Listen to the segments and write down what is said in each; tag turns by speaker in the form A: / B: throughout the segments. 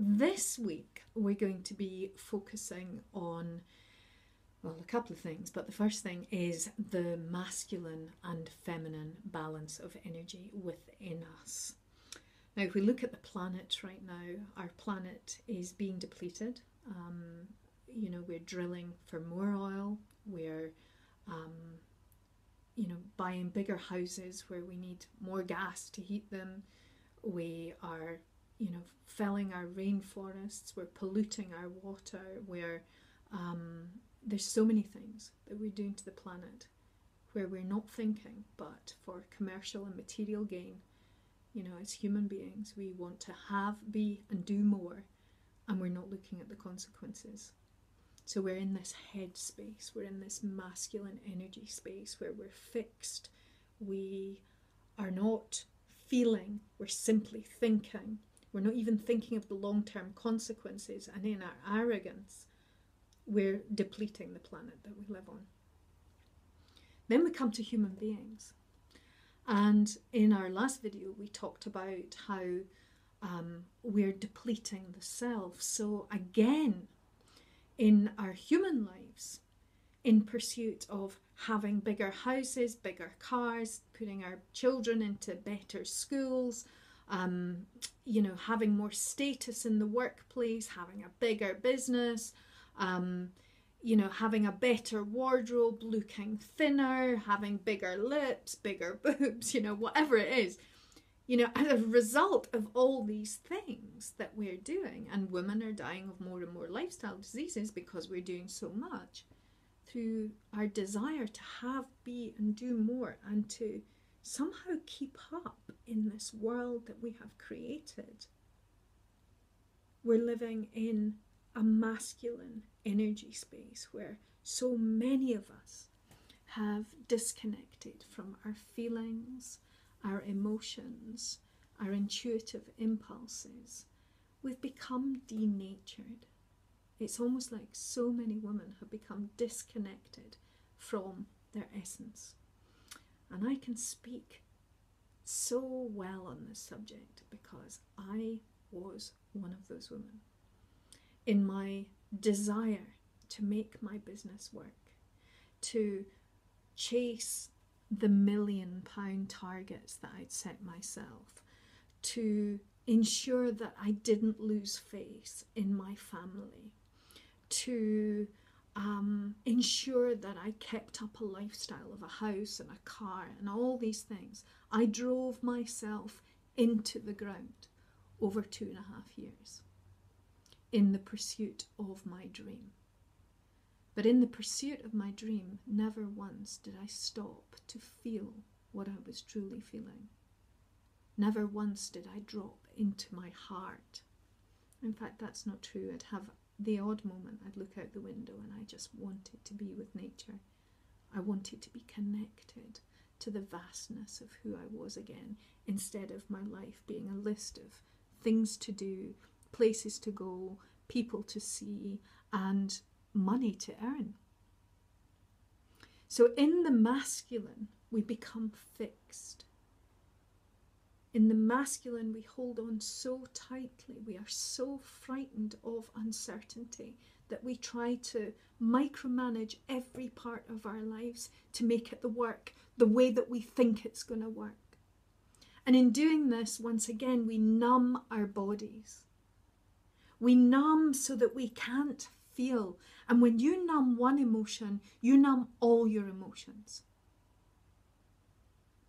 A: This week we're going to be focusing on, well, a couple of things, but the first thing is the masculine and feminine balance of energy within us. Now, if we look at the planet right now, our planet is being depleted. We're drilling for more oil. We're, buying bigger houses where we need more gas to heat them. We are, felling our rainforests. We're polluting our water. There's so many things that we're doing to the planet where we're not thinking, but for commercial and material gain. As human beings, we want to have, be, and do more, and we're not looking at the consequences. So we're in this head space, we're in this masculine energy space where we're fixed. We are not feeling, we're simply thinking. We're not even thinking of the long-term consequences, and in our arrogance, we're depleting the planet that we live on. Then we come to human beings. And in our last video, we talked about how we're depleting the self. So again, in our human lives, in pursuit of having bigger houses, bigger cars, putting our children into better schools, having more status in the workplace, having a bigger business, having a better wardrobe, looking thinner, having bigger lips, bigger boobs, whatever it is. As a result of all these things that we're doing, and women are dying of more and more lifestyle diseases because we're doing so much through our desire to have, be, and do more, and to somehow keep up in this world that we have created. We're living in a masculine energy space where so many of us have disconnected from our feelings, our emotions, our intuitive impulses. We've become denatured. It's almost like so many women have become disconnected from their essence. And I can speak so well on this subject because I was one of those women. In my desire to make my business work, to chase the £1 million targets that I'd set myself, to ensure that I didn't lose face in my family, to ensure that I kept up a lifestyle of a house and a car and all these things. I drove myself into the ground over 2.5 years in the pursuit of my dream. But in the pursuit of my dream, never once did I stop to feel what I was truly feeling. Never once did I drop into my heart. In fact, that's not true. I'd have the odd moment I'd look out the window and I just wanted to be with nature. I wanted to be connected to the vastness of who I was again, instead of my life being a list of things to do, places to go, people to see, and money to earn. So in the masculine, we become fixed. In the masculine, we hold on so tightly. We are so frightened of uncertainty that we try to micromanage every part of our lives to make it work the way that we think it's going to work. And in doing this, once again, we numb our bodies. We numb so that we can't feel. And when you numb one emotion, you numb all your emotions.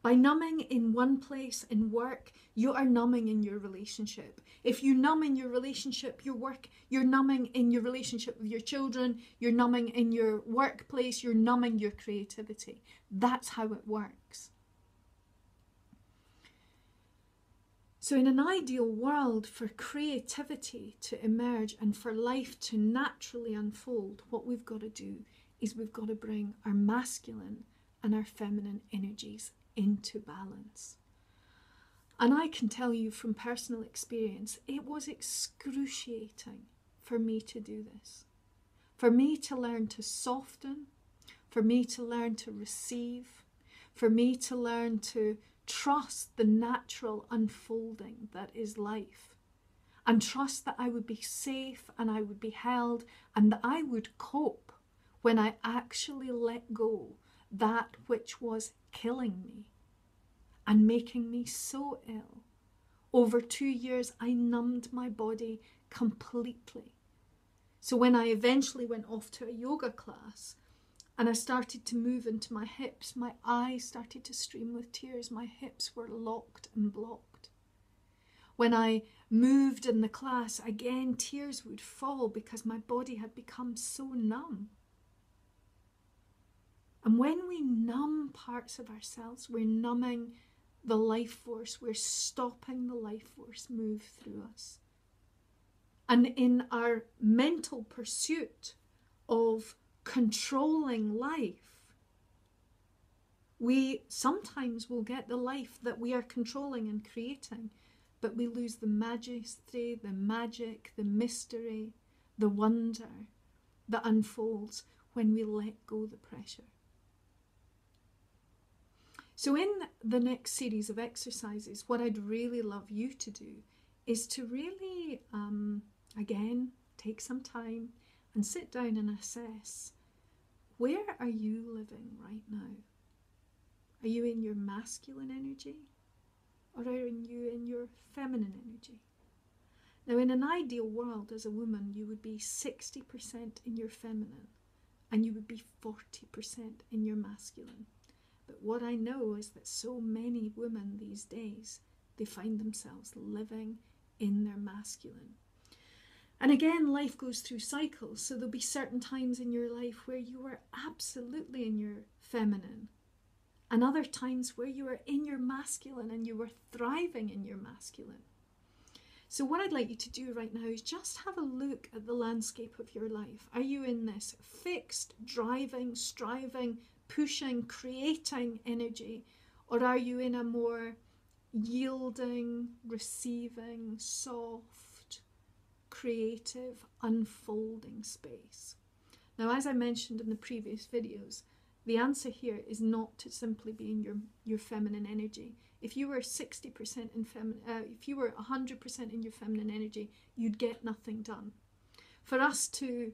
A: By numbing in one place in work, you are numbing in your relationship. If you numb in your relationship, your work, you're numbing in your relationship with your children, you're numbing in your workplace, you're numbing your creativity. That's how it works. So in an ideal world, for creativity to emerge and for life to naturally unfold, what we've got to do is we've got to bring our masculine and our feminine energies into balance. And I can tell you from personal experience, it was excruciating for me to do this. For me to learn to soften, for me to learn to receive, for me to learn to trust the natural unfolding that is life. and trust that I would be safe and I would be held and that I would cope when I actually let go that which was killing me and making me so ill. Over 2 years, I numbed my body completely. So when I eventually went off to a yoga class and I started to move into my hips, my eyes started to stream with tears. My hips were locked and blocked. When I moved in the class, again, tears would fall because my body had become so numb. And when we numb parts of ourselves, we're numbing the life force. We're stopping the life force move through us. And in our mental pursuit of controlling life, we sometimes will get the life that we are controlling and creating, but we lose the majesty, the magic, the mystery, the wonder that unfolds when we let go the pressure. So in the next series of exercises, what I'd really love you to do is to really, again, take some time and sit down and assess, where are you living right now? Are you in your masculine energy, or are you in your feminine energy? Now, in an ideal world, as a woman, you would be 60% in your feminine and you would be 40% in your masculine. But what I know is that so many women these days, they find themselves living in their masculine. And again, life goes through cycles. So there'll be certain times in your life where you are absolutely in your feminine, and other times where you are in your masculine and you are thriving in your masculine. So what I'd like you to do right now is just have a look at the landscape of your life. Are you in this fixed, driving, striving, pushing, creating energy, or are you in a more yielding, receiving, soft, creative, unfolding space? Now, as I mentioned in the previous videos, the answer here is not to simply be in your feminine energy. If you were 60% in if you were 100% in your feminine energy, you'd get nothing done. For us to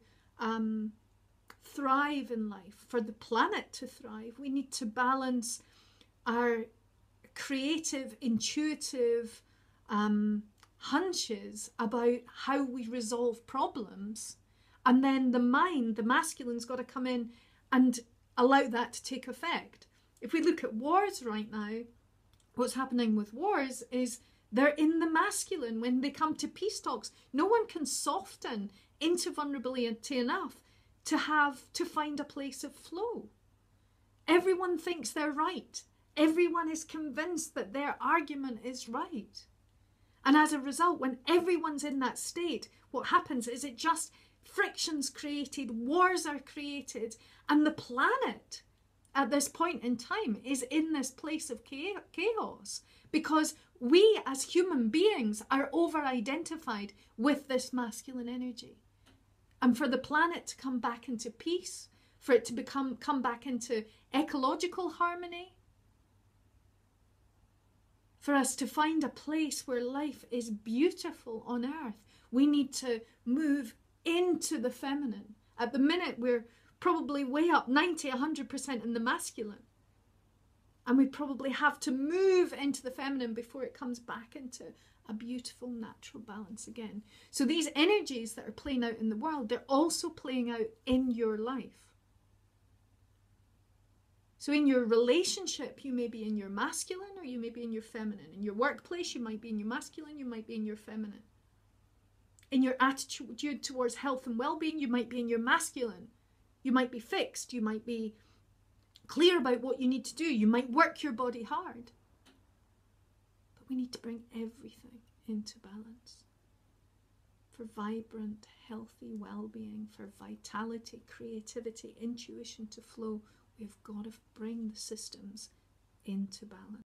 A: thrive in life, for the planet to thrive, we need to balance our creative, intuitive hunches about how we resolve problems, and then the mind, the masculine's got to come in and allow that to take effect. If we look at wars right now, what's happening with wars is they're in the masculine. When they come to peace talks, no one can soften into vulnerability enough to find a place of flow. Everyone thinks they're right. Everyone is convinced that their argument is right. And as a result, when everyone's in that state, what happens is it just friction's created, wars are created, and the planet at this point in time is in this place of chaos because we as human beings are over-identified with this masculine energy. And for the planet to come back into peace, for it to come back into ecological harmony, for us to find a place where life is beautiful on earth, we need to move into the feminine. At the minute, we're probably way up 90-100% in the masculine. And we probably have to move into the feminine before it comes back into a beautiful natural balance again. So these energies that are playing out in the world, they're also playing out in your life. So in your relationship, you may be in your masculine or you may be in your feminine. In your workplace, you might be in your masculine, you might be in your feminine. In your attitude towards health and well-being, you might be in your masculine. You might be fixed. You might be clear about what you need to do. You might work your body hard. But we need to bring everything into balance. For vibrant, healthy well-being, for vitality, creativity, intuition to flow, we've got to bring the systems into balance.